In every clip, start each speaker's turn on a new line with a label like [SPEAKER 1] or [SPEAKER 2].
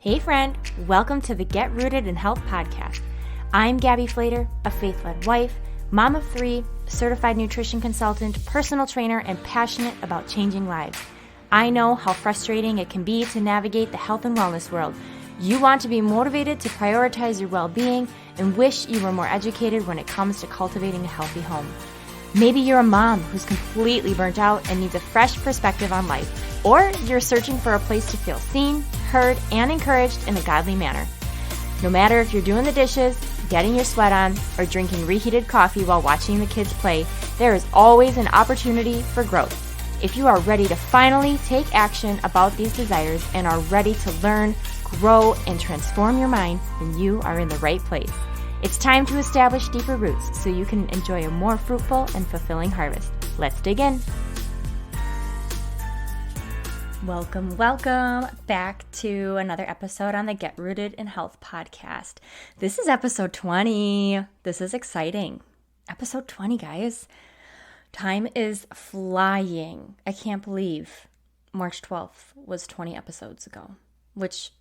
[SPEAKER 1] Hey friend, welcome to the Get Rooted in Health podcast. I'm Gabby Flater, a faith-led wife, mom of 3, certified nutrition consultant, personal trainer, and passionate about changing lives. I know how frustrating it can be to navigate the health and wellness world. You want to be motivated to prioritize your well-being and wish you were more educated when it comes to cultivating a healthy home. Maybe you're a mom who's completely burnt out and needs a fresh perspective on life, or you're searching for a place to feel seen, heard, and encouraged in a godly manner. No matter if you're doing the dishes, getting your sweat on, or drinking reheated coffee while watching the kids play, there is always an opportunity for growth. If you are ready to finally take action about these desires and are ready to learn, grow, and transform your mind, then you are in the right place. It's time to establish deeper roots so you can enjoy a more fruitful and fulfilling harvest. Let's dig in. Welcome back to another episode on the Get Rooted in Health podcast. This is episode 20. This is exciting. Episode 20, guys. Time is flying. I can't believe March 12th was 20 episodes ago, which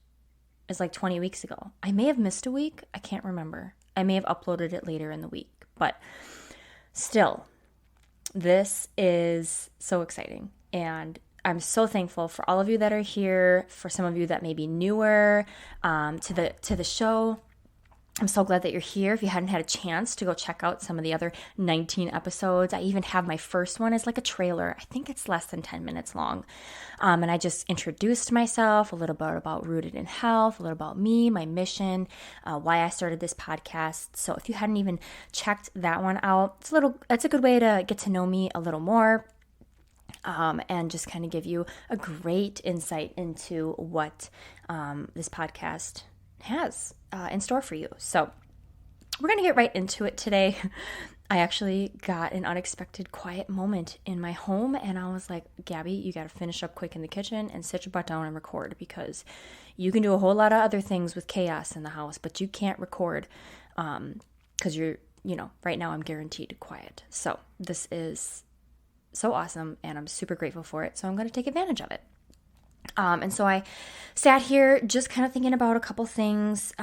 [SPEAKER 1] is like 20 weeks ago. I may have missed a week. I can't remember. I may have uploaded it later in the week, but still, this is so exciting. And I'm so thankful for all of you that are here, for some of you that may be newer to the show. I'm so glad that you're here. If you hadn't had a chance to go check out some of the other 19 episodes, I even have my first one as like a trailer. I think it's less than 10 minutes long. And I just introduced myself, a little bit about Rooted in Health, a little about me, my mission, why I started this podcast. So if you hadn't even checked that one out, it's a good way to get to know me a little more. And just kind of give you a great insight into what this podcast has in store for you. So we're going to get right into it today. I actually got an unexpected quiet moment in my home, and I was like, Gabby, you got to finish up quick in the kitchen and sit your butt down and record, because you can do a whole lot of other things with chaos in the house, but you can't record because right now I'm guaranteed quiet. So this is so awesome, and I'm super grateful for it. So I'm going to take advantage of it. And so I sat here just kind of thinking about a couple things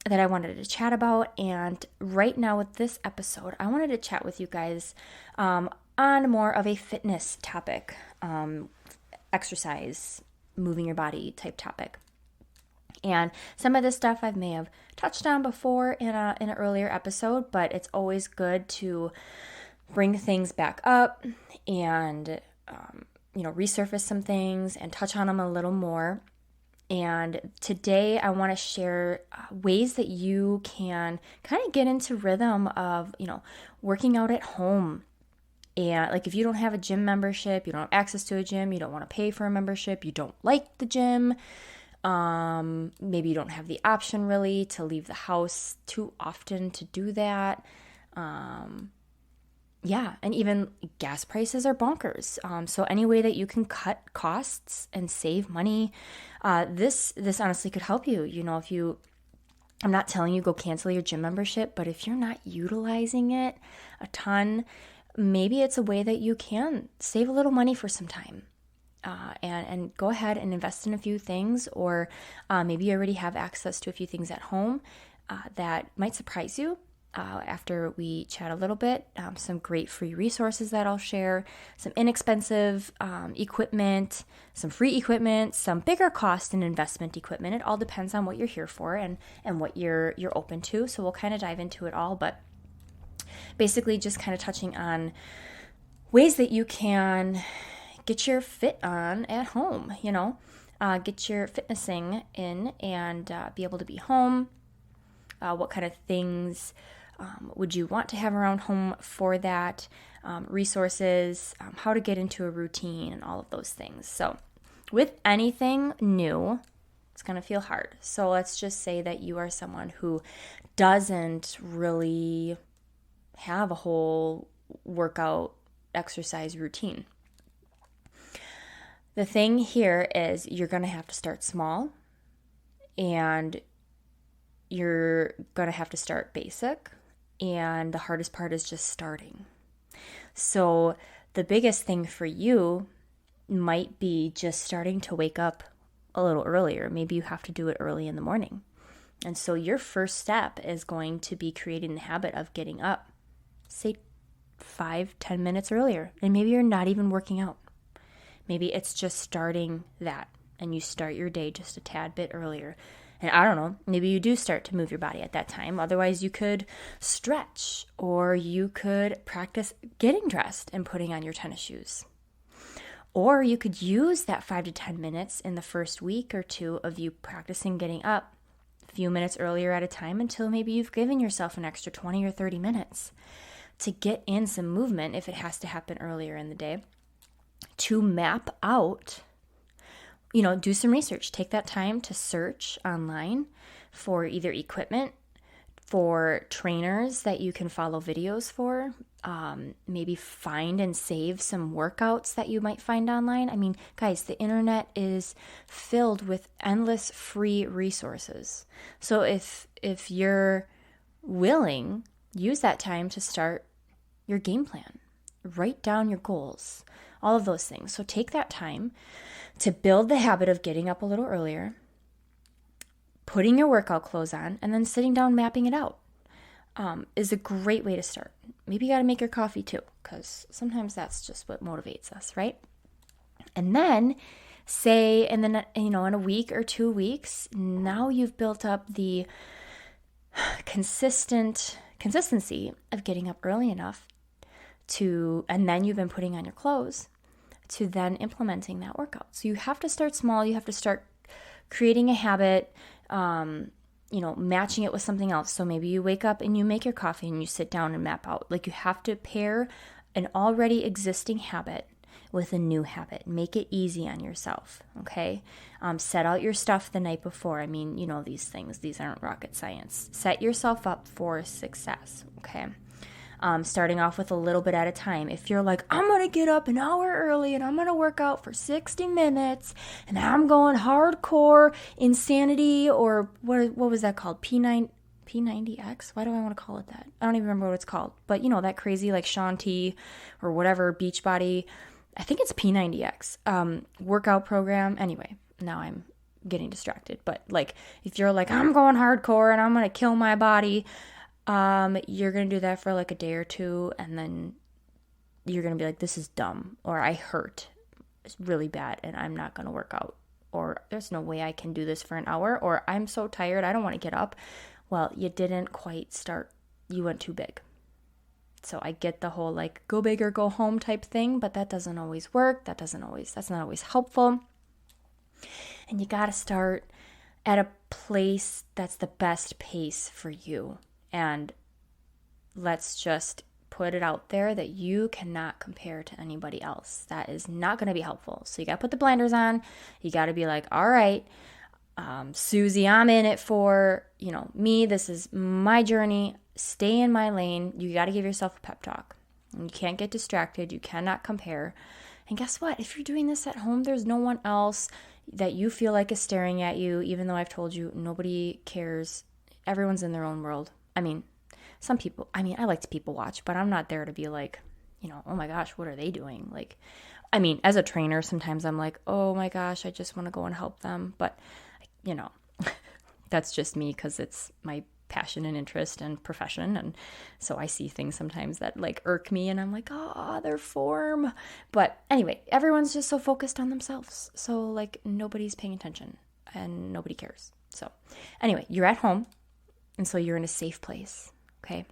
[SPEAKER 1] that I wanted to chat about. And right now with this episode, I wanted to chat with you guys on more of a fitness topic, exercise, moving your body type topic. And some of this stuff I may have touched on before in an earlier episode, but it's always good to bring things back up and resurface some things and touch on them a little more. And today I want to share ways that you can kind of get into rhythm of, working out at home. And like if you don't have a gym membership, you don't have access to a gym, you don't want to pay for a membership, you don't like the gym, maybe you don't have the option really to leave the house too often to do that. Yeah, and even gas prices are bonkers. So any way that you can cut costs and save money, this honestly could help you. I'm not telling you go cancel your gym membership, but if you're not utilizing it a ton, maybe it's a way that you can save a little money for some time. And go ahead and invest in a few things, or maybe you already have access to a few things at home that might surprise you. After we chat a little bit, some great free resources that I'll share, some inexpensive equipment, some free equipment, some bigger cost and investment equipment. It all depends on what you're here for and what you're open to. So we'll kind of dive into it all, but basically just kind of touching on ways that you can get your fit on at home, get your fitnessing in and be able to be home. What kind of things would you want to have around home for that, resources, how to get into a routine, and all of those things. So with anything new, it's going to feel hard. So let's just say that you are someone who doesn't really have a whole workout exercise routine. The thing here is you're going to have to start small, and you're going to have to start basic, and the hardest part is just starting. So the biggest thing for you might be just starting to wake up a little earlier. Maybe you have to do it early in the morning. And so your first step is going to be creating the habit of getting up, say 5-10 minutes earlier. And maybe you're not even working out. Maybe it's just starting that, and you start your day just a tad bit earlier. And I don't know, maybe you do start to move your body at that time. Otherwise, you could stretch, or you could practice getting dressed and putting on your tennis shoes. Or you could use that 5 to 10 minutes in the first week or two of you practicing getting up a few minutes earlier at a time until maybe you've given yourself an extra 20 or 30 minutes to get in some movement if it has to happen earlier in the day, to map out, do some research. Take that time to search online for either equipment, for trainers that you can follow videos for, maybe find and save some workouts that you might find online. I mean, guys, the internet is filled with endless free resources. So if you're willing, use that time to start your game plan. Write down your goals, all of those things. So take that time to build the habit of getting up a little earlier, putting your workout clothes on, and then sitting down mapping it out is a great way to start. Maybe you got to make your coffee too, because sometimes that's just what motivates us, right? And then say in a week or 2 weeks, now you've built up the consistency of getting up early enough and then you've been putting on your clothes to then implementing that workout. So you have to start small. You have to start creating a habit, matching it with something else. So maybe you wake up and you make your coffee and you sit down and map out. Like, you have to pair an already existing habit with a new habit. Make it easy on yourself, okay? Set out your stuff the night before. I mean, these things. These aren't rocket science. Set yourself up for success, okay? Starting off with a little bit at a time. If you're like, I'm going to get up an hour early and I'm going to work out for 60 minutes and I'm going hardcore insanity, or what was that called? P90X? Why do I want to call it that? I don't even remember what it's called. But that crazy like Shanti or whatever Beachbody, I think it's P90X workout program. Anyway, now I'm getting distracted. But like, if you're like, I'm going hardcore and I'm going to kill my body, you're going to do that for like a day or two, and then you're going to be like, this is dumb, or I hurt. It's really bad and I'm not going to work out, or there's no way I can do this for an hour, or I'm so tired, I don't want to get up. Well, you didn't quite start. You went too big. So I get the whole like go big or go home type thing, but that doesn't always work. That's not always helpful. And you got to start at a place that's the best pace for you. And let's just put it out there that you cannot compare to anybody else. That is not going to be helpful. So you got to put the blinders on. You got to be like, all right, Susie, I'm in it for, me. This is my journey. Stay in my lane. You got to give yourself a pep talk. And you can't get distracted. You cannot compare. And guess what? If you're doing this at home, there's no one else that you feel like is staring at you, even though I've told you nobody cares. Everyone's in their own world. I mean, some people, I like to people watch, but I'm not there to be like, oh my gosh, what are they doing? Like, as a trainer, sometimes I'm like, oh my gosh, I just want to go and help them. But, that's just me because it's my passion and interest and profession. And so I see things sometimes that like irk me and I'm like, oh, their form. But anyway, everyone's just so focused on themselves. So like nobody's paying attention and nobody cares. So anyway, you're at home. And so you're in a safe place, okay?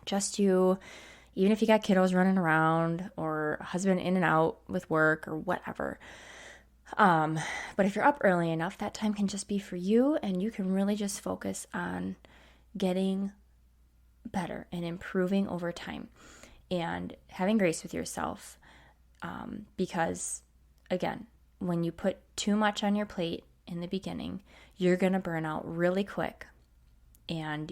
[SPEAKER 1] Just you, even if you got kiddos running around or husband in and out with work or whatever. But if you're up early enough, that time can just be for you, and you can really just focus on getting better and improving over time and having grace with yourself. Because, again, when you put too much on your plate in the beginning, you're going to burn out really quick. And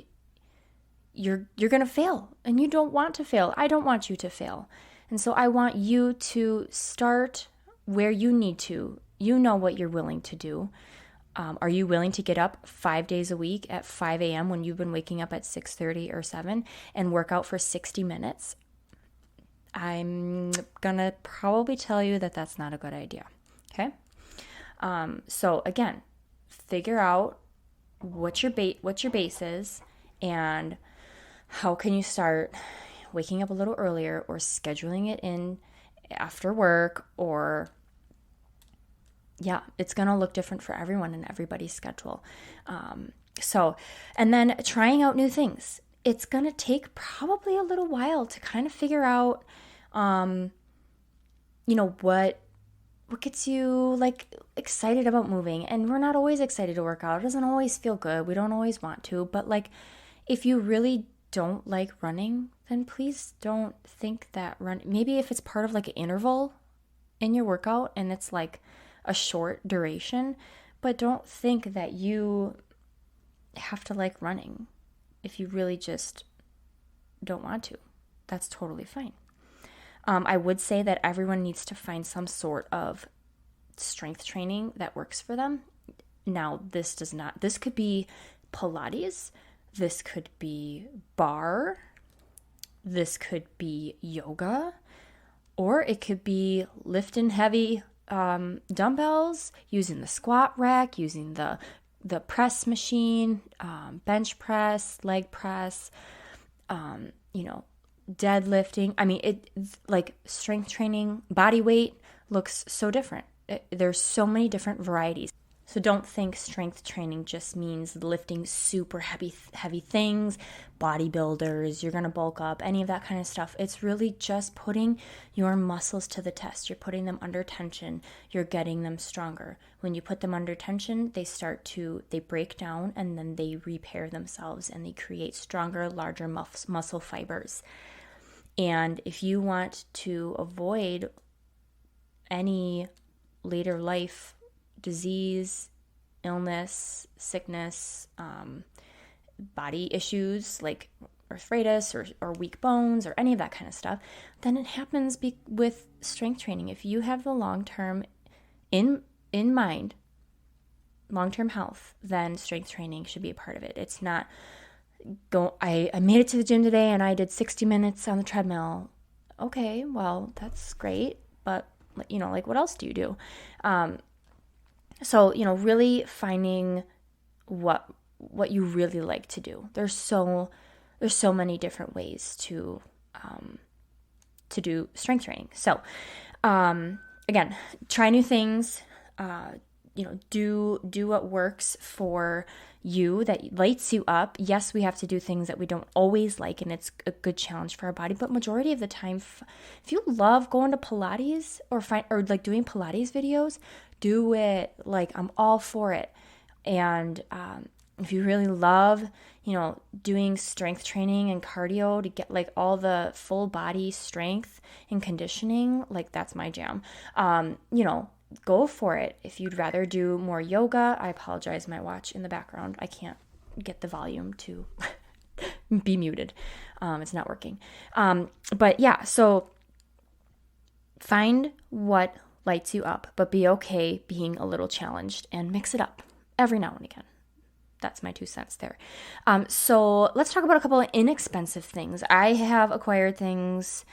[SPEAKER 1] you're going to fail, and you don't want to fail. I don't want you to fail. And so I want you to start where you need to. You know what you're willing to do. Are you willing to get up 5 days a week at 5 a.m. when you've been waking up at 6:30 or 7 and work out for 60 minutes? I'm going to probably tell you that that's not a good idea. Okay? So again, figure out what your base is, and how can you start waking up a little earlier or scheduling it in after work, or yeah, it's going to look different for everyone and everybody's schedule. And then trying out new things. It's going to take probably a little while to kind of figure out, what gets you like excited about moving. And we're not always excited to work out. It doesn't always feel good. We don't always want to, but like, if you really don't like running, then please don't think that maybe if it's part of like an interval in your workout and it's like a short duration, but don't think that you have to like running if you really just don't want to. That's totally fine. I would say that everyone needs to find some sort of strength training that works for them. Now, this could be Pilates, this could be bar, this could be yoga, or it could be lifting heavy dumbbells, using the squat rack, using the press machine, bench press, leg press, deadlifting. I mean, it like strength training, body weight looks so different. There's so many different varieties. So don't think strength training just means lifting super heavy things, bodybuilders, you're going to bulk up, any of that kind of stuff. It's really just putting your muscles to the test. You're putting them under tension. You're getting them stronger. When you put them under tension, they break down, and then they repair themselves, and they create stronger, larger muscle fibers. And if you want to avoid any later life disease, illness, sickness, body issues like arthritis or weak bones or any of that kind of stuff, then it happens with strength training. If you have the long-term in mind, long-term health, then strength training should be a part of it. It's not I made it to the gym today and I did 60 minutes on the treadmill. Okay, well, that's great, but what else do you do? So, really finding what you really like to do. There's so many different ways to do strength training. So, again, try new things. Do what works for you, that lights you up. Yes, we have to do things that we don't always like, and it's a good challenge for our body. But majority of the time, if you love going to Pilates or like doing Pilates videos, do it. Like, I'm all for it. And if you really love, doing strength training and cardio to get like all the full body strength and conditioning, like that's my jam. Go for it. If you'd rather do more yoga, I apologize, my watch in the background. I can't get the volume to be muted. It's not working. But yeah, so find what lights you up, but be okay being a little challenged and mix it up every now and again. That's my 2 cents there. So let's talk about a couple of inexpensive things. I have acquired things,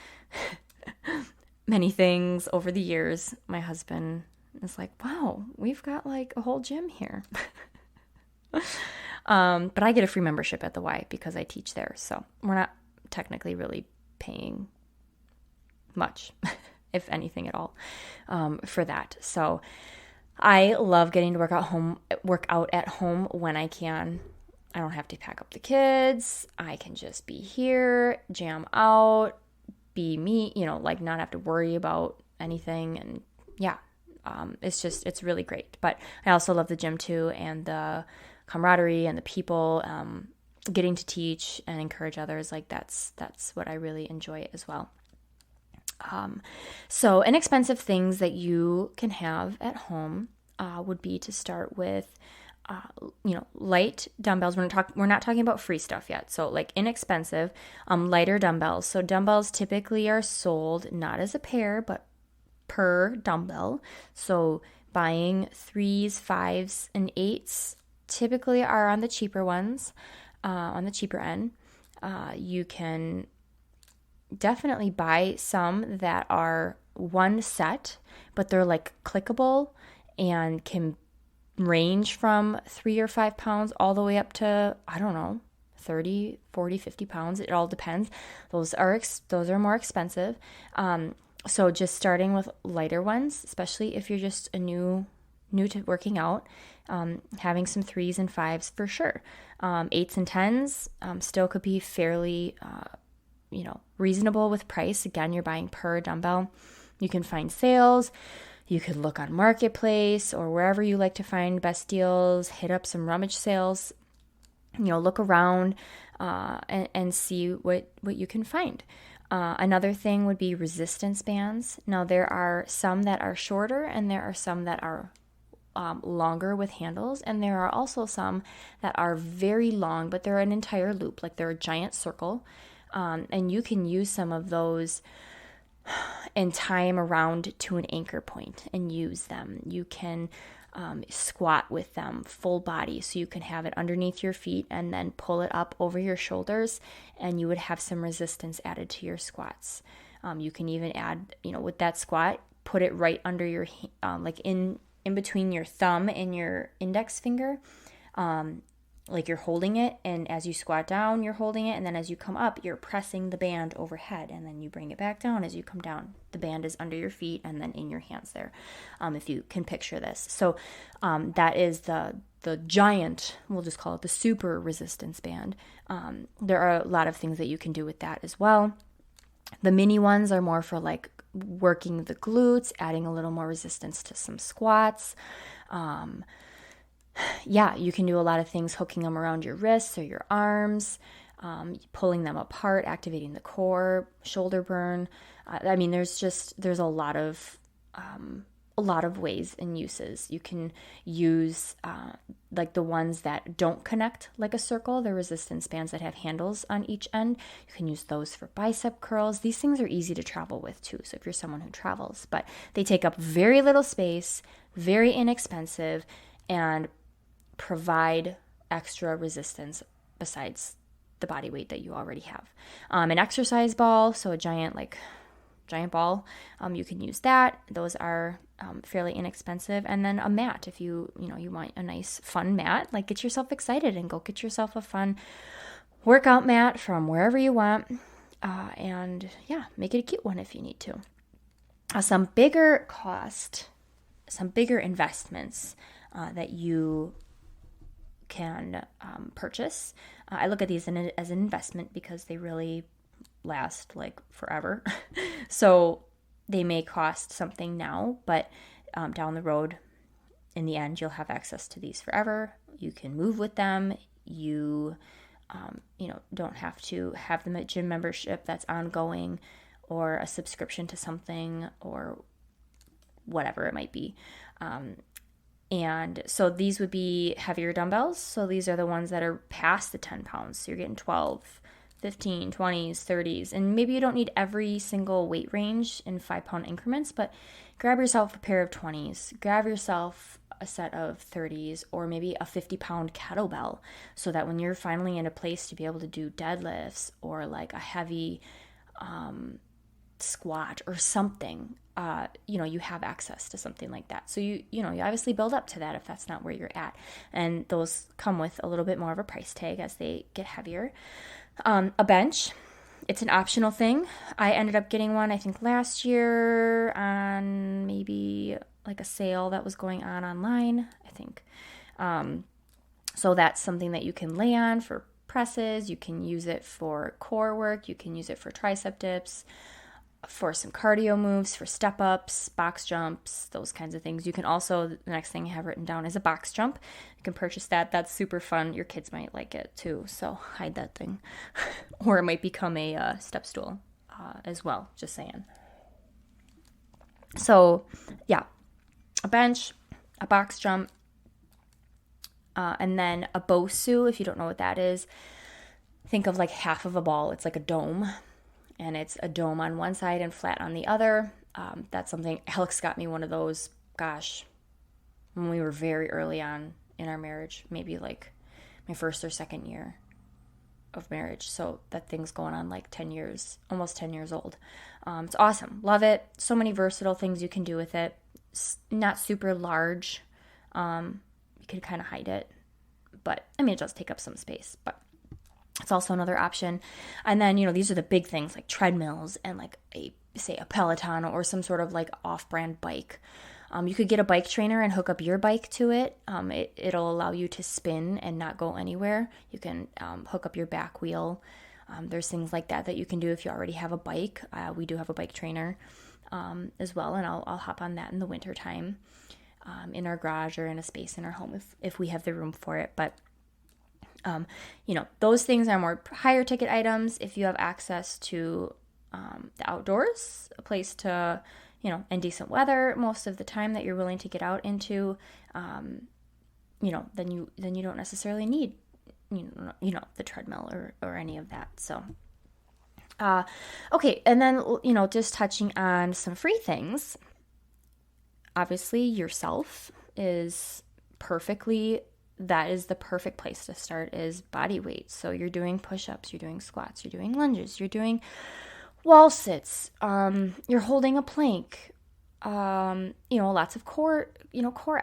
[SPEAKER 1] many things over the years. My husband is like, wow, we've got like a whole gym here. But I get a free membership at the Y because I teach there. So we're not technically really paying much, if anything at all, for that. So I love getting to work out at home when I can. I don't have to pack up the kids. I can just be here, jam out, be me, like not have to worry about anything. And yeah, it's really great. But I also love the gym too, and the camaraderie and the people, getting to teach and encourage others. Like that's what I really enjoy as well. So inexpensive things that you can have at home would be to start with, light dumbbells. We're not talking about free stuff yet. So like inexpensive, lighter dumbbells. So dumbbells typically are sold not as a pair, but per dumbbell. So buying 3s, 5s, and 8s typically are on the cheaper ones, on the cheaper end. You can definitely buy some that are one set, but they're like clickable and can range from 3 or 5 pounds all the way up to, I don't know, 30, 40, 50 pounds. It all depends. Those are more expensive. So just starting with lighter ones, especially if you're just a new to working out, having some 3s and 5s for sure. 8s and 10s still could be fairly, reasonable with price. Again, you're buying per dumbbell. You can find sales. You could look on Marketplace or wherever you like to find best deals, hit up some rummage sales, look around and see what you can find. Another thing would be resistance bands. Now, there are some that are shorter and there are some that are longer with handles, and there are also some that are very long, but they're an entire loop, like they're a giant circle, and you can use some of those and tie them around to an anchor point and use them. You can squat with them full body, so you can have it underneath your feet and then pull it up over your shoulders, and you would have some resistance added to your squats. You can even add, with that squat, put it right under your, like in between your thumb and your index finger, like you're holding it, and as you squat down, you're holding it, and then as you come up, you're pressing the band overhead, and then you bring it back down as you come down. The band is under your feet and then in your hands there, if you can picture this. So that is the giant, we'll just call it the super resistance band. There are a lot of things that you can do with that as well. The mini ones are more for like working the glutes, adding a little more resistance to some squats. You can do a lot of things, hooking them around your wrists or your arms, pulling them apart, activating the core, shoulder burn. There's a lot of ways and uses. You can use like the ones that don't connect like a circle, the resistance bands that have handles on each end. You can use those for bicep curls. These things are easy to travel with too, so if you're someone who travels, but they take up very little space, very inexpensive, and provide extra resistance besides the body weight that you already have. An exercise ball, so a giant ball, you can use that. Those are fairly inexpensive. And then a mat, if you want a nice fun mat, like get yourself excited and go get yourself a fun workout mat from wherever you want, and make it a cute one if you need to. Some bigger investments that you can purchase. I look at these as an investment because they really last like forever. So they may cost something now, but down the road, in the end, you'll have access to these forever. You can move with them. You don't have to have the gym membership that's ongoing or a subscription to something or whatever it might be. And so these would be heavier dumbbells. So these are the ones that are past the 10 pounds. So you're getting 12, 15, 20s, 30s. And maybe you don't need every single weight range in 5-pound increments, but grab yourself a pair of 20s. Grab yourself a set of 30s or maybe a 50-pound kettlebell so that when you're finally in a place to be able to do deadlifts or like a heavy squat or something, you have access to something like that. So you obviously build up to that if that's not where you're at. And those come with a little bit more of a price tag as they get heavier. A bench, it's an optional thing. I ended up getting one, I think last year on maybe like a sale that was going on online, I think. So that's something that you can lay on for presses. You can use it for core work. You can use it for tricep dips, for some cardio moves, for step ups, box jumps, those kinds of things. You can also, the next thing I have written down is a box jump. You can purchase that. That's super fun. Your kids might like it too, so hide that thing. Or it might become a step stool as well, just saying. So a bench, a box jump, and then a BOSU. If you don't know what that is, think of like half of a ball. It's like a dome. And it's a dome on one side and flat on the other. That's something, Alex got me one of those, when we were very early on in our marriage, maybe like my first or second year of marriage. So that thing's going on like 10 years, almost 10 years old. It's awesome. Love it. So many versatile things you can do with it. not super large. You could kind of hide it, but I mean, it does take up some space, but it's also another option. And then, these are the big things like treadmills and like say a Peloton or some sort of like off-brand bike. You could get a bike trainer and hook up your bike to it. It'll allow you to spin and not go anywhere. You can hook up your back wheel. There's things like that you can do if you already have a bike. We do have a bike trainer as well, and I'll hop on that in the wintertime in our garage or in a space in our home if we have the room for it. But those things are more higher ticket items. If you have access to the outdoors, a place to, and decent weather most of the time that you're willing to get out into, then you don't necessarily need, the treadmill or any of that. So, okay. And then, just touching on some free things. Obviously, yourself is that is the perfect place to start, is body weight. So you're doing push-ups, you're doing squats, you're doing lunges, you're doing wall sits, you're holding a plank, lots of core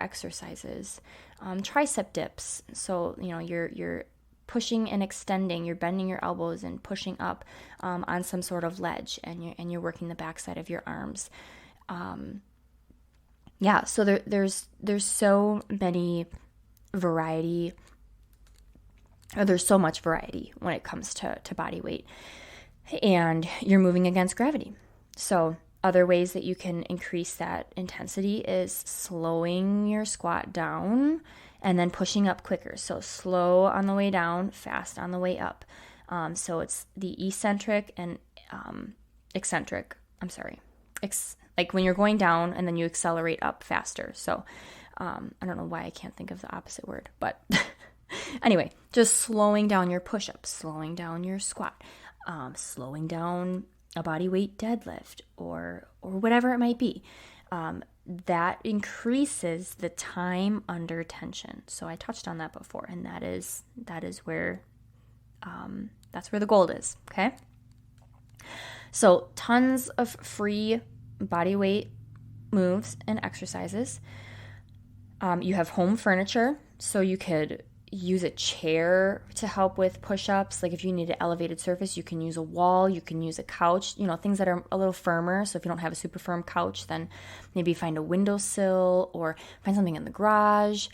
[SPEAKER 1] exercises, tricep dips. So, you're pushing and extending, you're bending your elbows and pushing up on some sort of ledge, and you're working the backside of your arms. So there's so many variety, or there's so much variety when it comes to body weight, and you're moving against gravity. So other ways that you can increase that intensity is slowing your squat down and then pushing up quicker. So slow on the way down, fast on the way up. So it's the eccentric and eccentric. Like when you're going down and then you accelerate up faster. So I don't know why I can't think of the opposite word, but anyway, just slowing down your push-ups, slowing down your squat, slowing down a body weight deadlift or whatever it might be. That increases the time under tension. So I touched on that before, and that is where that's where the gold is. Okay. So tons of free body weight moves and exercises. You have home furniture, so you could use a chair to help with push-ups. Like if you need an elevated surface, you can use a wall, you can use a couch, things that are a little firmer. So if you don't have a super firm couch, then maybe find a windowsill or find something in the garage.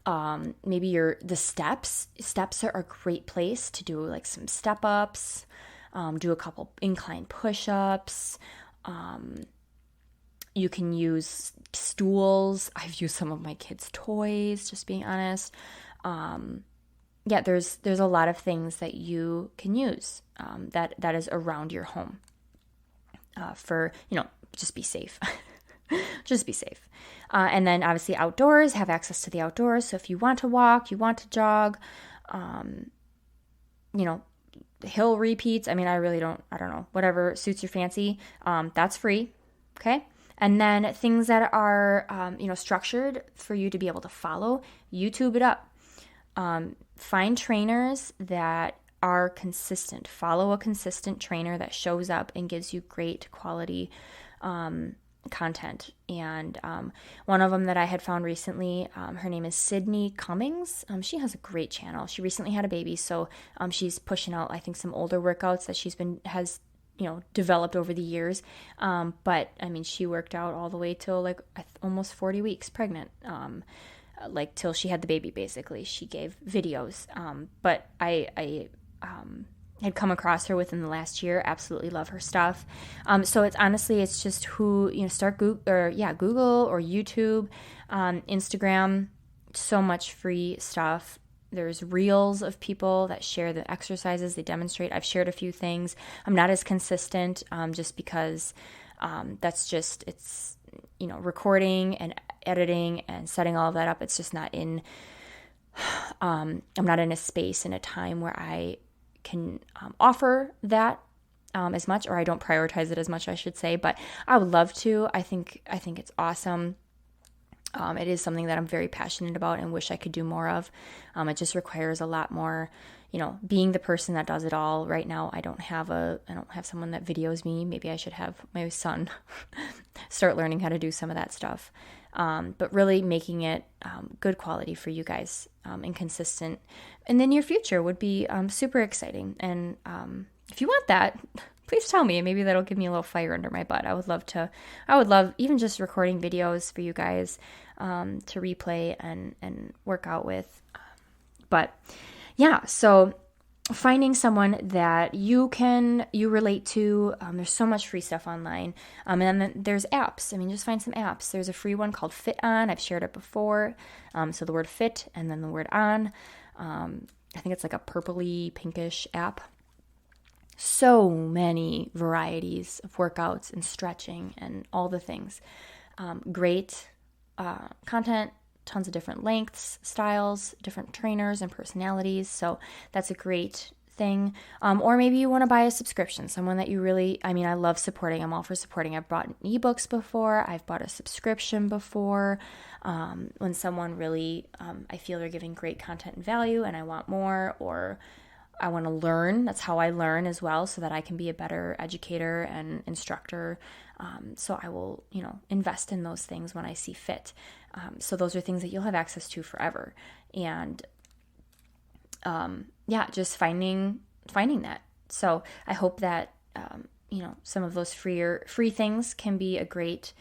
[SPEAKER 1] Maybe the steps. Steps are a great place to do like some step-ups, do a couple incline push-ups. You can use stools. I've used some of my kids' toys, just being honest. There's a lot of things that you can use that is around your home for, just be safe. Just be safe. And then obviously outdoors, have access to the outdoors. So if you want to walk, you want to jog, hill repeats. I mean, I don't know, whatever suits your fancy. That's free. Okay. And then things that are, structured for you to be able to follow, YouTube it up. Find trainers that are consistent. Follow a consistent trainer that shows up and gives you great quality content. And one of them that I had found recently, her name is Sydney Cummings. She has a great channel. She recently had a baby, so she's pushing out, I think, some older workouts that has developed over the years. But I mean, she worked out all the way till like almost 40 weeks pregnant. Like till she had the baby, basically. She gave videos. But I had come across her within the last year. Absolutely love her stuff. So it's just start Google or YouTube, Instagram, so much free stuff. There's reels of people that share the exercises they demonstrate. I've shared a few things. I'm not as consistent just because it's recording and editing and setting all of that up. It's just not in, I'm not in a space in a time where I can offer that as much, or I don't prioritize it as much, I should say, but I would love to. I think it's awesome. It is something that I'm very passionate about and wish I could do more of. It just requires a lot more, being the person that does it all right now. I don't have someone that videos me. Maybe I should have my son start learning how to do some of that stuff. But really making it good quality for you guys and consistent in the near future would be super exciting. And if you want that, please tell me. Maybe that'll give me a little fire under my butt. I would love even just recording videos for you guys to replay and work out with. But yeah, so finding someone that you relate to. There's so much free stuff online. And then there's apps. I mean, just find some apps. There's a free one called FitOn. I've shared it before. So the word fit and then the word on. I think it's like a purpley pinkish app. So many varieties of workouts and stretching and all the things. Great content, tons of different lengths, styles, different trainers and personalities. So that's a great thing. Or maybe you want to buy a subscription, someone that you really, I love supporting. I'm all for supporting. I've bought ebooks before. I've bought a subscription before. When someone really, I feel they're giving great content and value and I want more, or I want to learn. That's how I learn as well, so that I can be a better educator and instructor. So I will, invest in those things when I see fit. So those are things that you'll have access to forever. And just finding that. So I hope that some of those free things can be a great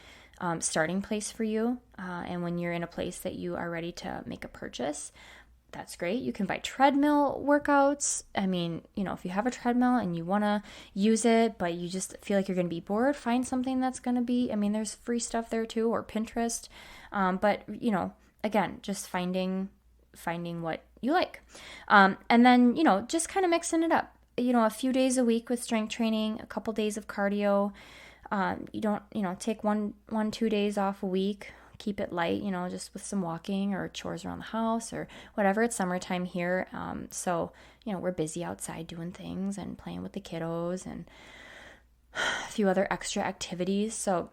[SPEAKER 1] starting place for you. And when you're in a place that you are ready to make a purchase, that's great. You can buy treadmill workouts. If you have a treadmill and you want to use it, but you just feel like you're going to be bored, find something that's going to be, there's free stuff there too, or Pinterest. But again, just finding what you like. And then, just kind of mixing it up, a few days a week with strength training, a couple days of cardio. You don't, take 2 days off a week. Keep it light, just with some walking or chores around the house or whatever. It's summertime here. So, we're busy outside doing things and playing with the kiddos and a few other extra activities. So,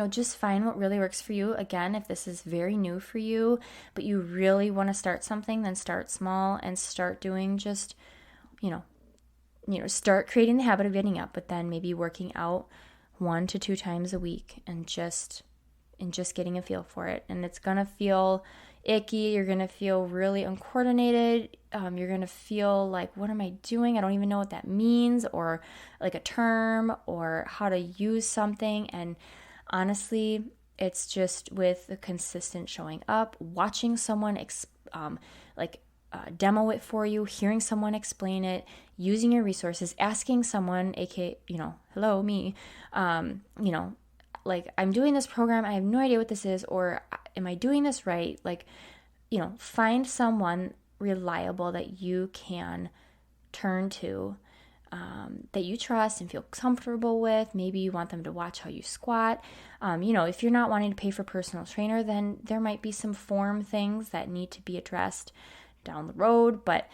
[SPEAKER 1] just find what really works for you. Again, if this is very new for you, but you really want to start something, then start small and start doing just, start creating the habit of getting up, but then maybe working out 1 to 2 times a week and just getting a feel for it. And it's going to feel icky. You're going to feel really uncoordinated. You're going to feel like, what am I doing? I don't even know what that means, or like a term or how to use something. And honestly, it's just with the consistent showing up, watching someone demo it for you, hearing someone explain it, using your resources, asking someone, aka, hello, me, like, I'm doing this program, I have no idea what this is, or am I doing this right? Find someone reliable that you can turn to, that you trust and feel comfortable with. Maybe you want them to watch how you squat. If you're not wanting to pay for a personal trainer, then there might be some form things that need to be addressed down the road. But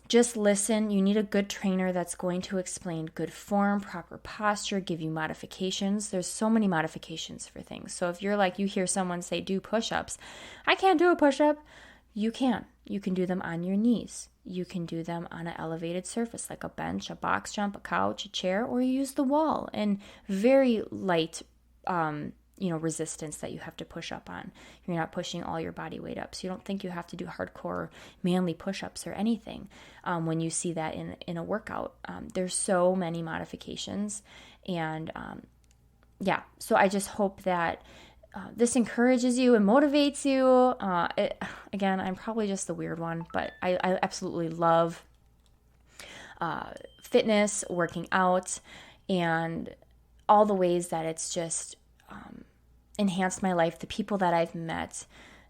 [SPEAKER 1] just listen. You need a good trainer that's going to explain good form, proper posture, give you modifications. There's so many modifications for things. So if you're like, you hear someone say, do push-ups. I can't do a push-up. You can. You can do them on your knees. You can do them on an elevated surface like a bench, a box jump, a couch, a chair, or you use the wall and very light, resistance that you have to push up on. You're not pushing all your body weight up. So you don't think you have to do hardcore manly push-ups or anything. When you see that in a workout, there's so many modifications. And so I just hope that this encourages you and motivates you. Again, I'm probably just the weird one, but I absolutely love fitness, working out, and all the ways that it's just enhanced my life, the people that I've met,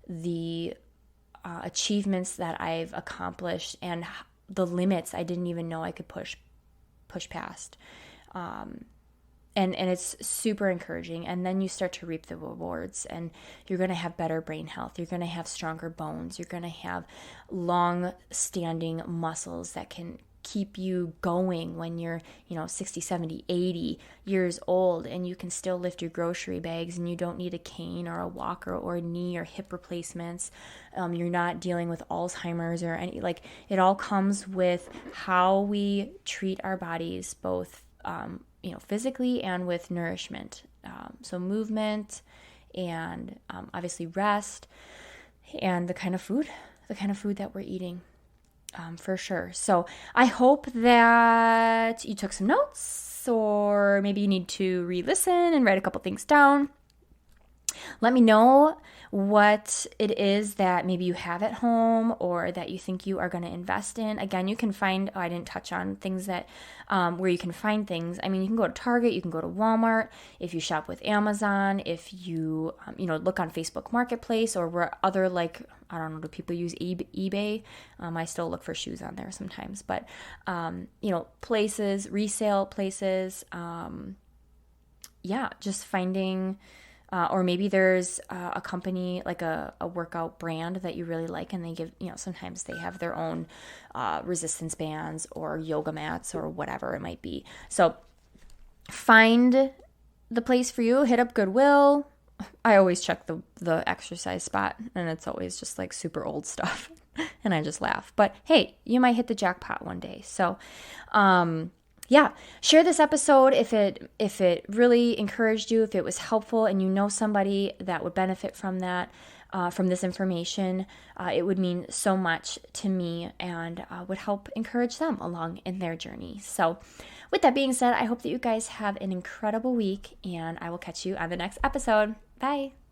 [SPEAKER 1] the achievements that I've accomplished, and the limits I didn't even know I could push past. And it's super encouraging. And then you start to reap the rewards, and you're going to have better brain health. You're going to have stronger bones. You're going to have long-standing muscles that can keep you going when you're, 60, 70, 80 years old, and you can still lift your grocery bags, and you don't need a cane or a walker or knee or hip replacements. You're not dealing with Alzheimer's or any, it all comes with how we treat our bodies, both physically and with nourishment. So movement and obviously rest and the kind of food that we're eating. For sure. So I hope that you took some notes, or maybe you need to re-listen and write a couple things down. Let me know what it is that maybe you have at home or that you think you are going to invest in. Again, you can find, I didn't touch on things that, where you can find things. I mean, you can go to Target, you can go to Walmart, if you shop with Amazon, if you, look on Facebook Marketplace or where other, I don't know, do people use eBay? I still look for shoes on there sometimes, but, places, resale places, just finding, or maybe there's a company, like a workout brand that you really like, and they give, sometimes they have their own resistance bands or yoga mats or whatever it might be. So find the place for you, hit up Goodwill. I always check the exercise spot, and it's always just like super old stuff, and I just laugh. But hey, you might hit the jackpot one day. So, share this episode if it really encouraged you, if it was helpful, and you know somebody that would benefit from that, from this information. It would mean so much to me and would help encourage them along in their journey. So with that being said, I hope that you guys have an incredible week, and I will catch you on the next episode. Bye.